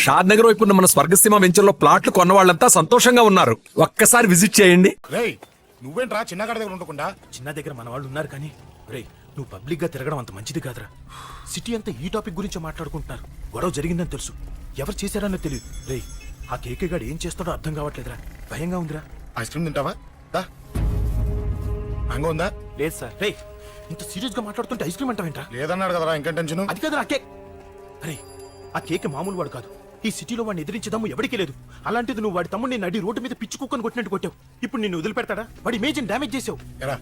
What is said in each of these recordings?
షాద్ నగర్ వైపు ఉన్న మన స్వర్గసీమ వెంచర్లో ప్లాట్లు కొన్న వాళ్ళంతా సంతోషంగా ఉన్నారు. ఒక్కసారి విజిట్ చేయండి. రేయ్ నువ్వేంట్రా చిన్నగాడి దగ్గర ఉండకుండా? చిన్న దగ్గర మన వాళ్ళు ఉన్నారు కానీ రే నువ్వు పబ్లిక్ గా తిరగడం అంత మంచిది కాదురా. సిటీ అంతా ఈ టాపిక్ గురించి మాట్లాడుకుంటున్నారు. గొడవ జరిగిందని తెలుసు, ఎవరు చేశారన్నో తెలియదు. రే ఆ కేకే గాడు ఏం చేస్తాడో అర్థం కావట్లేదురా, భయంగా ఉందిరా. ఐస్ క్రీమ్ తింటావా? దా మ్యాంగో ఉందా? లేదు సార్. రే ఇంత సీరియస్ గా మాట్లాడుతుంటే ఐస్ క్రీమ్ అంటావేంట్రా? లేదన్నాడు కదరా, ఇంకా టెన్షన్. అది కాదురా కేక్. అరే ఆ కేక్ మామూలు వాడు కాదు. ఈ సిటీలో వాడిని ఎదిరించదమ్ము ఎవరికీ లేదు. అలాంటిది నువ్వు వాడి తమ్ముడిని నడి రోడ్డు మీద పిచ్చి కుక్కను కొట్టినట్టు కొట్టావు. ఇప్పుడు నిన్ను వదిలిపెడతాడా? వాడి ఇమేజ్ డ్యామేజ్ చేసావు. ఎరా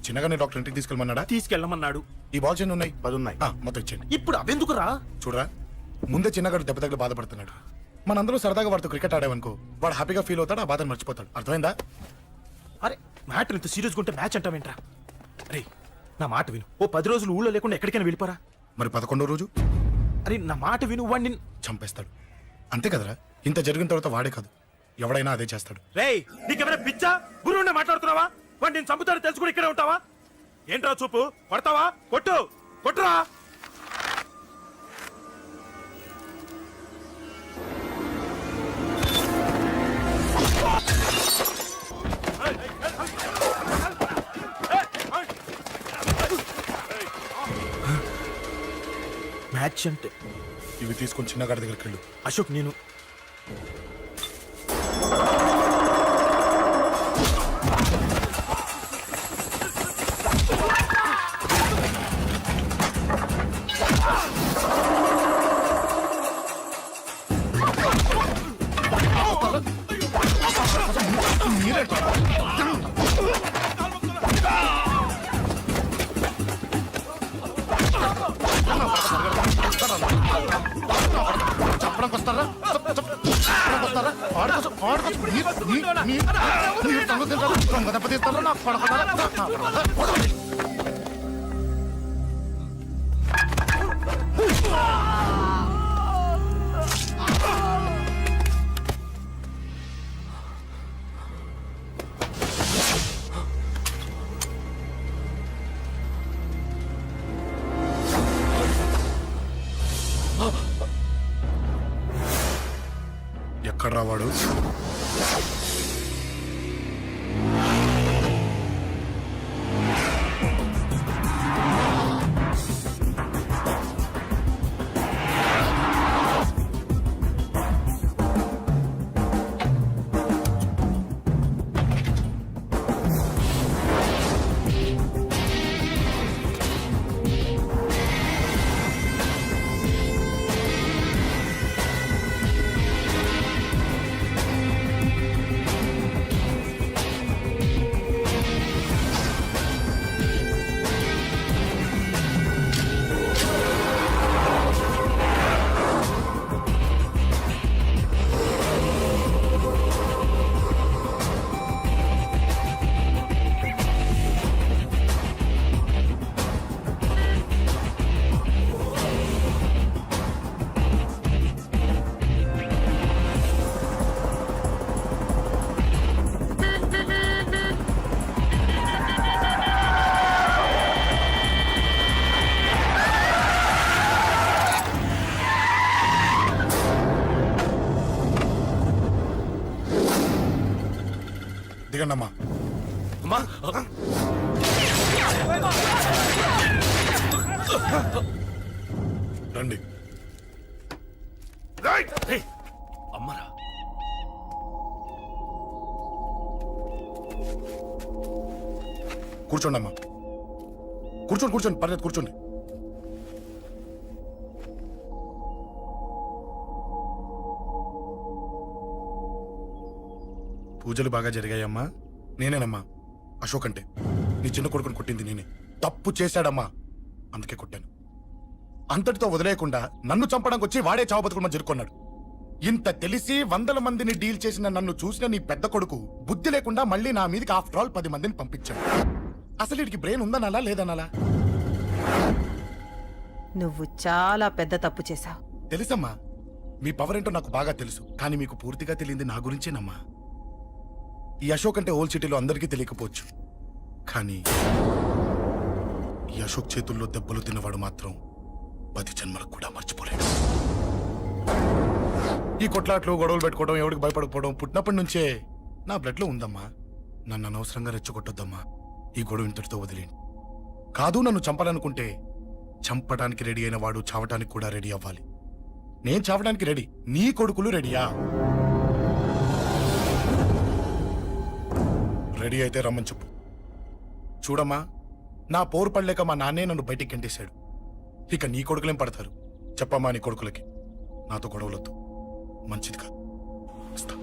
చిన్నగానే డాక్టర్ ఇంటికి తీసుకెళ్ళమన్నాడా? తీసుకెళ్ళమన్నాడు. ఈ బాల్స్ ఎన్ని ఉన్నాయి? 10 ఉన్నాయి. మొత్తం ఇచ్చేయండి. ఇప్పుడు అవెందుకురా? చూడరా, ముందే చిన్నగాడు దెబ్బ తగిలి బాధపడుతున్నాడు. మనందరూ సరదాగా వాడితో క్రికెట్ ఆడేవనుకో, వాడు హ్యాపీగా ఫీల్ అవుతాడు, ఆ బాధను మర్చిపోతాడు. అర్థమైందా? అరే మ్యాటర్ ఇంత సీరియస్గా ఉంటే మ్యాచ్ అంటావేంట్రా? అరే నా మాట విను. ఓ 10 రోజులు ఊళ్ళో లేకుండా ఎక్కడికైనా వెళ్ళిపోరా. మరి 11వ రోజు అరే నా మాట విను, వాడిని చంపేస్తాడు. అంతే కదరా? ఇంత జరిగిన తర్వాత వాడే కాదు, ఎవడైనా అదే చేస్తాడు. రేయ్ నీకెవరైనా పిచ్చా? గురువునే మాట్లాడుతున్నావా? వాడిని నేను చంపుతాను తెలుసు కూడా ఇక్కడే ఉంటావా? ఏంట్రా చూపు? కొడతావా? కొట్టు, కొట్టురా. మ్యాచ్ అంటే ఇవి తీసుకొని చిన్నగాడి దగ్గరికి వెళ్ళు. అశోక్ నేను ఎక్కడ రావాడు? దిగండమ్మా. అమ్మా రండి. అమ్మరా కూర్చోండి అమ్మా. కూర్చోండి కూర్చోండి, పర్లేదు కూర్చోండి. పూజలు బాగా జరిగాయమ్మా? నేనేనమ్మా అశోక్ అంటే. నీ చిన్న కొడుకుని కొట్టింది నేనే. తప్పు చేశాడమ్మా, అందుకే కొట్టాను. అంతటితో వదిలేయకుండా నన్ను చంపడానికి వచ్చి వాడే చావు బతుకుని జరుపుకున్నాడు. ఇంత తెలిసి 100 మందిని డీల్ చేసిన నన్ను చూసిన నీ పెద్ద కొడుకు బుద్ధి లేకుండా మళ్ళీ నా మీదకి ఆఫ్టర్ ఆల్ 10 మందిని పంపించాడు. అసలు వీడికి బ్రెయిన్ ఉందనాలా లేదనాలా? నువ్వు చాలా పెద్ద తప్పు చేశావు. తెలుసమ్మా, మీ పవర్ ఏంటో నాకు బాగా తెలుసు. కానీ మీకు పూర్తిగా తెలియంది నా గురించేనమ్మా. ఈ అశోక్ అంటే ఓల్డ్ సిటీలో అందరికీ తెలియకపోవచ్చు, కానీ ఈ అశోక్ చేతుల్లో దెబ్బలు తిన్నవాడు మాత్రం 10 జన్మలకు కూడా మర్చిపోలేడు. ఈ కొట్లాట్లు గొడవలు పెట్టుకోవడం ఎవరికి భయపడకపోవడం పుట్టినప్పటి నుంచే నా బ్లడ్ లో ఉందమ్మా. నన్ను అనవసరంగా రెచ్చగొట్టొద్దమ్మా. ఈ గొడవ ఇంతటితో వదిలేండి. కాదు, నన్ను చంపాలనుకుంటే చంపడానికి రెడీ అయిన వాడు చావటానికి కూడా రెడీ అవ్వాలి. నేను చావడానికి రెడీ, నీ కొడుకులు రెడీయా? రెడీ అయితే రమ్మని చెప్పు. చూడమ్మా, నా పోరు పడలేక మా నాన్నే నన్ను బయటికి గంటేశాడు. ఇక నీ కొడుకులేం పడతారు? చెప్పమ్మా నీ కొడుకులకి నాతో గొడవలొద్దు, మంచిది కాదు. వస్తా.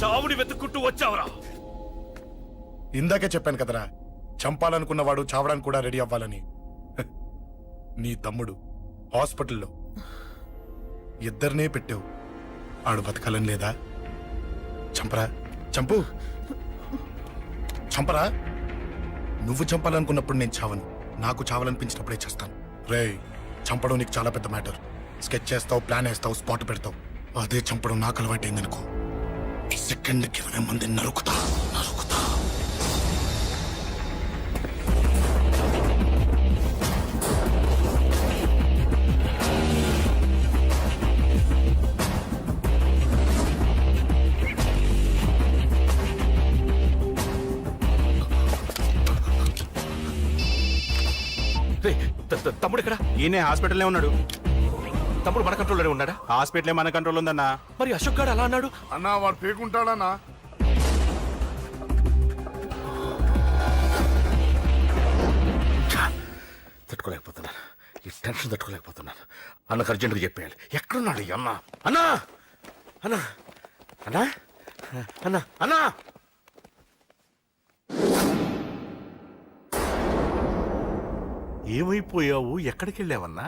చావుని వెతుక్కుంటూ వచ్చావురా. ఇందాకే చెప్పాను కదరా, చంపాలనుకున్నవాడు చావడానికి కూడా రెడీ అవ్వాలని. హ, నీ తమ్ముడు హాస్పిటల్లో ఇద్దరినే పెట్టావు. ఆడు బతకాలని లేదా? చంపరా, చంపు, చంపరా. నువ్వు చంపాలనుకున్నప్పుడు నేను చావను, నాకు చావాలనిపించినప్పుడే చేస్తాను. రేయ్, చంపడం నీకు చాలా పెద్ద మ్యాటర్. స్కెచ్ చేస్తావు, ప్లాన్ వేస్తావు, స్పాట్ పెడతావు. అదే చంపడం నాకు అలవాటైందనుకో, సెకండ్కి 20 మందిని నరుకుతా. రేయ్, తమ్ముడు ఇక్కడ? ఈయనే హాస్పిటల్లో ఉన్నాడు. తమ్ముడు మన కంట్రోల్లోనే ఉన్నాడా? హాస్పిటలే మన కంట్రోల్ ఉందన్నా. మరి అశోక్ గారు అలా అన్నాడు. అన్నా వాడు పేకుంటాడన్నా. తట్టుకోలేకపోతున్నాను, ఈ టెన్షన్ తట్టుకోలేకపోతున్నాను. అన్నకు అర్జెంటుగా చెప్పేయాలి. ఎక్కడున్నాడు ఈ అన్న? అన్నా, అన్నా, అన్నా, అన్నా, అన్నా. ఏమైపోయావు? ఎక్కడికి వెళ్ళావన్నా?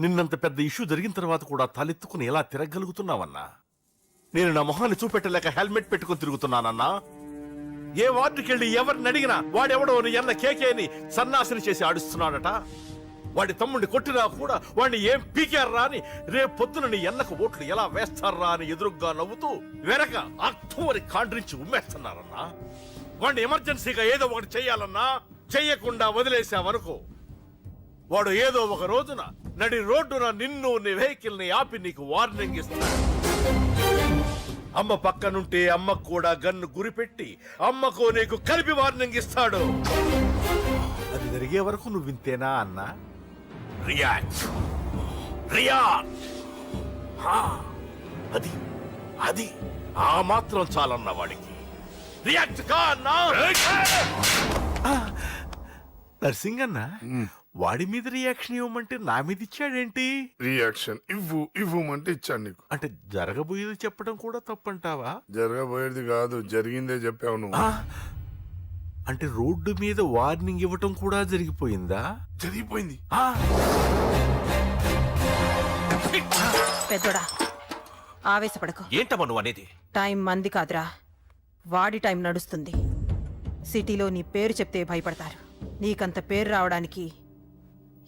నిన్నంత పెద్ద ఇష్యూ జరిగిన తర్వాత కూడా తలెత్తుకుని ఎలా తిరగలుగుతున్నావన్నా? నేను నా మొహాన్ని చూపెట్టలేక హెల్మెట్ పెట్టుకుని తిరుగుతున్నానన్నా. ఏ వార్డుకి వెళ్ళి ఎవరిని అడిగినా వాడెవడో నీ అన్న కేకేని సన్నాసిని చేసి ఆడిస్తున్నాడట. వాడి తమ్ముడిని కొట్టినా కూడా వాడిని ఏం పీకారా అని రేపు పొద్దున నీ అన్నకు ఓట్లు ఎలా వేస్తారా అని ఎదురుగ్గా నవ్వుతూ వెనక అక్టోబరి కాండ్రించి ఉమ్మేస్తున్నారన్నా. వాడిని ఎమర్జెన్సీగా ఏదో ఒకటి చెయ్యాలన్నా, చెయ్యకుండా వదిలేసావనుకో, వాడు ఏదో ఒక రోజున నడి రోడ్డున నిన్ను నీ వెహికల్ ని ఆపి నీకు వార్నింగ్ ఇస్తాడు. అమ్మ పక్కనుంటే అమ్మకు కూడా గన్ను గురిపెట్టి అమ్మకు నీకు కలిపి వార్నింగ్ ఇస్తాడు. అది జరిగే వరకు నువ్వు వింతేనా అన్నా? React, react. అది అది ఆ మాత్రం చాలన్న వాడికి. రియాక్ట్ కా అన్నా. నర్సింగ్ అన్న, వాడి మీద రియాక్షన్ ఇవ్వమంటే నా మీద ఇచ్చాడేంటి? రియాక్షన్ ఇవ్వమంటే ఇచ్చాను నీకు. అంటే జరగబోయేది చెప్పడం కూడా తప్పంటావా? జరగబోయేది కాదు, జరిగిందే చెప్పావు నువ్వు. అంటే రోడ్డు మీద వార్నింగ్ ఇవ్వటం కూడా జరిగిపోయిందా? జరిగిపోయింది. పెద్దోడా, ఆవేశపడకు. ఏంటమ్మా నువ్వు అనేది? టైం మంది కాదురా, వాడి టైం నడుస్తుంది. సిటీలో నీ పేరు చెప్తే భయపడతారు. నీకంత పేరు రావడానికి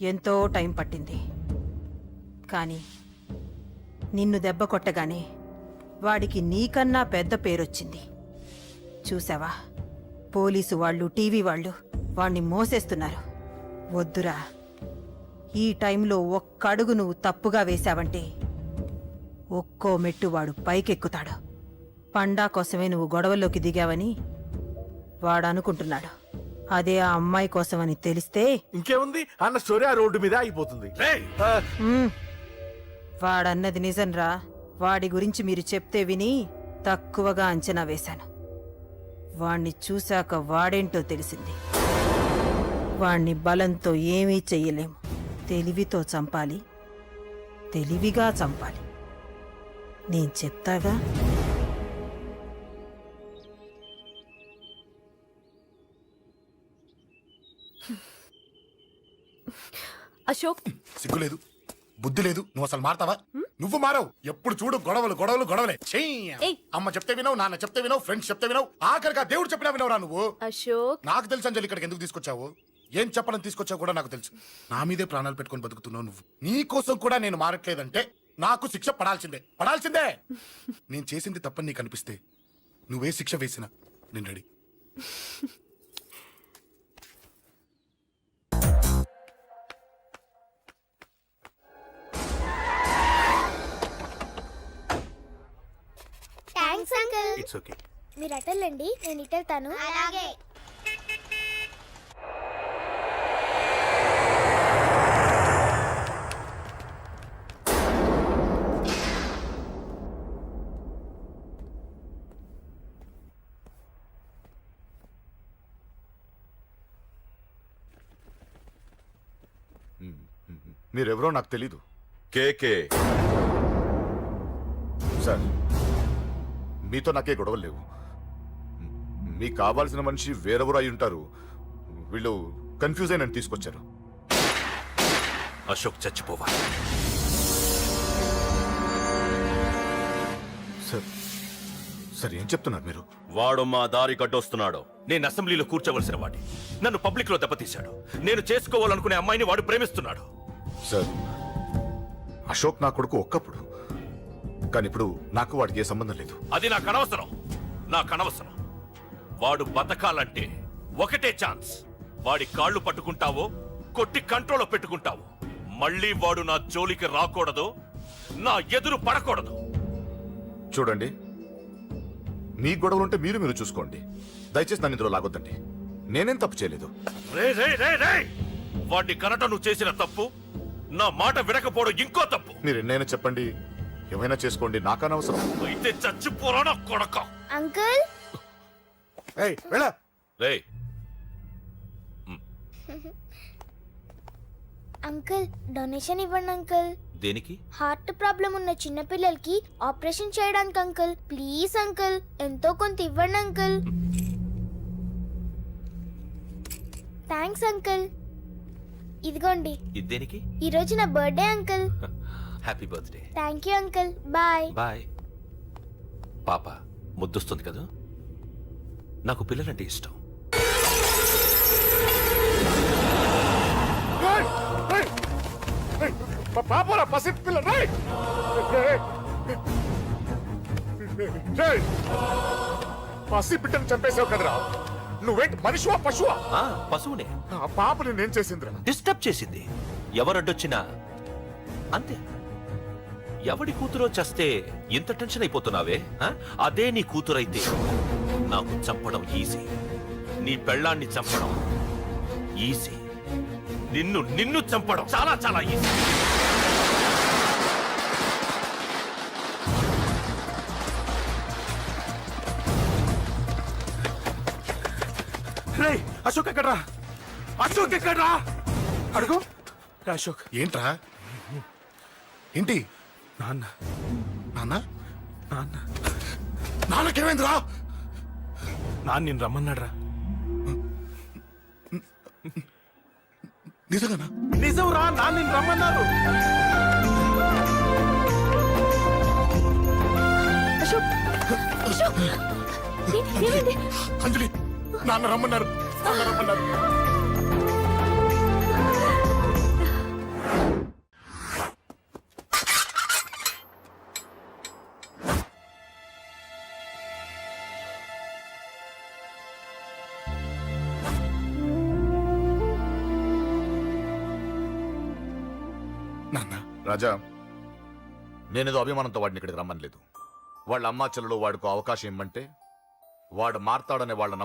ఎంతో టైం పట్టింది. కానీ నిన్ను దెబ్బ కొట్టగానే వాడికి నీకన్నా పెద్ద పేరొచ్చింది. చూసావా, పోలీసు వాళ్ళు, టీవీ వాళ్ళు వాణ్ణి మోసేస్తున్నారు. వద్దురా, ఈ టైంలో ఒక్కడుగు నువ్వు తప్పుగా వేశావంటే ఒక్కో మెట్టు వాడు పైకెక్కుతాడు. పండా కోసమే నువ్వు గొడవల్లోకి దిగావని వాడనుకుంటున్నాడు. అదే ఆ అమ్మాయి కోసమని తెలిస్తే ఇంకేముంది, అన్న స్టోరీ ఆ రోడ్డు మీద అయిపోతుంది. వాడన్నది నిజంరా. వాడి గురించి మీరు చెప్తే విని తక్కువగా అంచనా వేశాను. వాణ్ణి చూశాక వాడేంటో తెలిసింది. వాణ్ణి బలంతో ఏమీ చెయ్యలేము. తెలివితో చంపాలి, తెలివిగా చంపాలి. నేను చెప్తాగా. అశోక్, సిగ్గులేదు, బుద్ధి లేదు. నువ్వు అసలు మారతావా? నువ్వు మారవు. ఎప్పుడు చూడు గొడవలు గొడవలు గొడవలే. ఏయ్. అమ్మ చెప్తే వినవు, నాన్న చెప్తే వినవు, ఫ్రెండ్స్ చెప్తే వినవు, ఆఖరిగా దేవుడు చెప్పినా వినవురా నువ్వు. అశోక్, నాకు తెలుసు అంజలి ఇక్కడికి ఎందుకు తీసుకొచ్చావు, ఏం చెప్పాలని తీసుకొచ్చావు కూడా నాకు తెలుసు. నా మీదే ప్రాణాలు పెట్టుకొని బతుకుతున్నావు నువ్వు. నీ కోసం కూడా నేను మారట్లేదంటే నాకు శిక్ష పడాల్సిందే, పడాల్సిందే. నేను చేసింది తప్పని నీకు అనిపిస్తే నువ్వే శిక్ష వేసినా నేను ready. Thanks uncle. It's okay. మీరు అటెళ్ళండి, నేను ఇటెళ్తాను. అలాగే. మీరెవరో నాకు తెలీదు. కేకే సార్, మీతో నాకే గొడవలు లేవు. మీకు కావాల్సిన మనిషి వేరెవరో అయి ఉంటారు. వీళ్ళు కన్ఫ్యూజ్ అయి నన్ను తీసుకొచ్చారు. అశోక్ చచ్చిపోవాలి. సార్ సార్ ఏం చెప్తున్నారు మీరు? వాడు మా దారి కట్టొస్తున్నాడు. నేను అసెంబ్లీలో కూర్చోవలసిన వాడి నన్ను పబ్లిక్ లో దెబ్బతీశాడు. నేను చేసుకోవాలనుకునే అమ్మాయిని వాడు ప్రేమిస్తున్నాడు. సార్, అశోక్ నా కొడుకు ఒక్కప్పుడు, కానీ ఇప్పుడు నాకు వాడికి ఏ సంబంధం లేదు. అది నాకు అనవసరం. నాకు అనవసరం. వాడు బతకాలంటే ఒకటే ఛాన్స్. వాడి కాళ్ళు పట్టుకుంటావో కొట్టి కంట్రోల్లో పెట్టుకుంటావో. మళ్ళీ వాడు నా జోలికి రాకూడదు, నా ఎదురు పడకూడదు. చూడండి, మీ గొడవలుంటే మీరు చూసుకోండి. దయచేసి నన్ను ఇందులో లాగొద్దండి. నేనేం తప్పు చేయలేదు. రే రే రే రే వాడిని కనట నువ్వు చేసిన తప్పు, నా మాట వినకపోవడం ఇంకో తప్పు. మీరు ఎన్నైనా చెప్పండి, ఏమైనా చేసుకోండి, నాకనవసరం. అయితే చచ్చిపోరా నా కొడక. అంకుల్, రే అంకుల్ డొనేషన్ ఇవ్వండి అంకుల్. దేనికి? హార్ట్ ప్రాబ్లం ఉన్న చిన్న పిల్లలకి ఆపరేషన్ చేయడానికి అంకుల్. ప్లీజ్ అంకుల్, ఎంతో కొంత ఇవ్వండి అంకుల్. Thanks uncle. ఇదిగోండి, ఇది దేనికి? ఈ రోజు నా birthday uncle. Happy birthday. Thank you uncle. Bye. Bye. పాప ముద్దొస్తుంది కదా, నాకు పిల్లలంటే ఇష్టం. పాపరా పసి పిల్ల, పసి బిడ్డను చంపేసావు కదరా. నువ్వేంటి మనిషివా పశువా? ఆ, పశువునే. ఆ పాప నేనేం చేసిందిరా? డిస్టర్బ్ చేసింది. ఎవరడ్డొచ్చినా అంతే. ఎవడి కూతురో చస్తే ఇంత టెన్షన్ అయిపోతున్నావే? ఆ? అదే నీ కూతురైతే నాకు చంపడం ఈజీ. నీ పెళ్ళాన్ని చంపడం ఈజీ. నిన్ను చంపడం చాలా చాలా ఈజీ. అశోక్ ఎక్కడ్రా? అశోక్ ఎక్కడ్రా? అడుగు. అశోక్. ఏంట్రా? ఏంటి? నాన్న నాన్న నాన్న నాన్నకేమైందిరా? నాన్న నేను రమ్మన్నాడ్రా. నిజంగానా? నిజం రా, నాన్న నేను రమ్మన్నారు. అశోక్, అశోక్, ఏమైంది? అంజలి, నాన్న రమ్మన్నారు. నాన్న రమ్మన్నారు. నాన్న, రాజా, నేనేదో అభిమానంతో వాడిని ఇక్కడికి రమ్మనలేదు. వాళ్ళ అమ్మా చెల్లెలు వాడికి అవకాశం ఇమ్మంటే వాడు మారతాడనే వాళ్ళ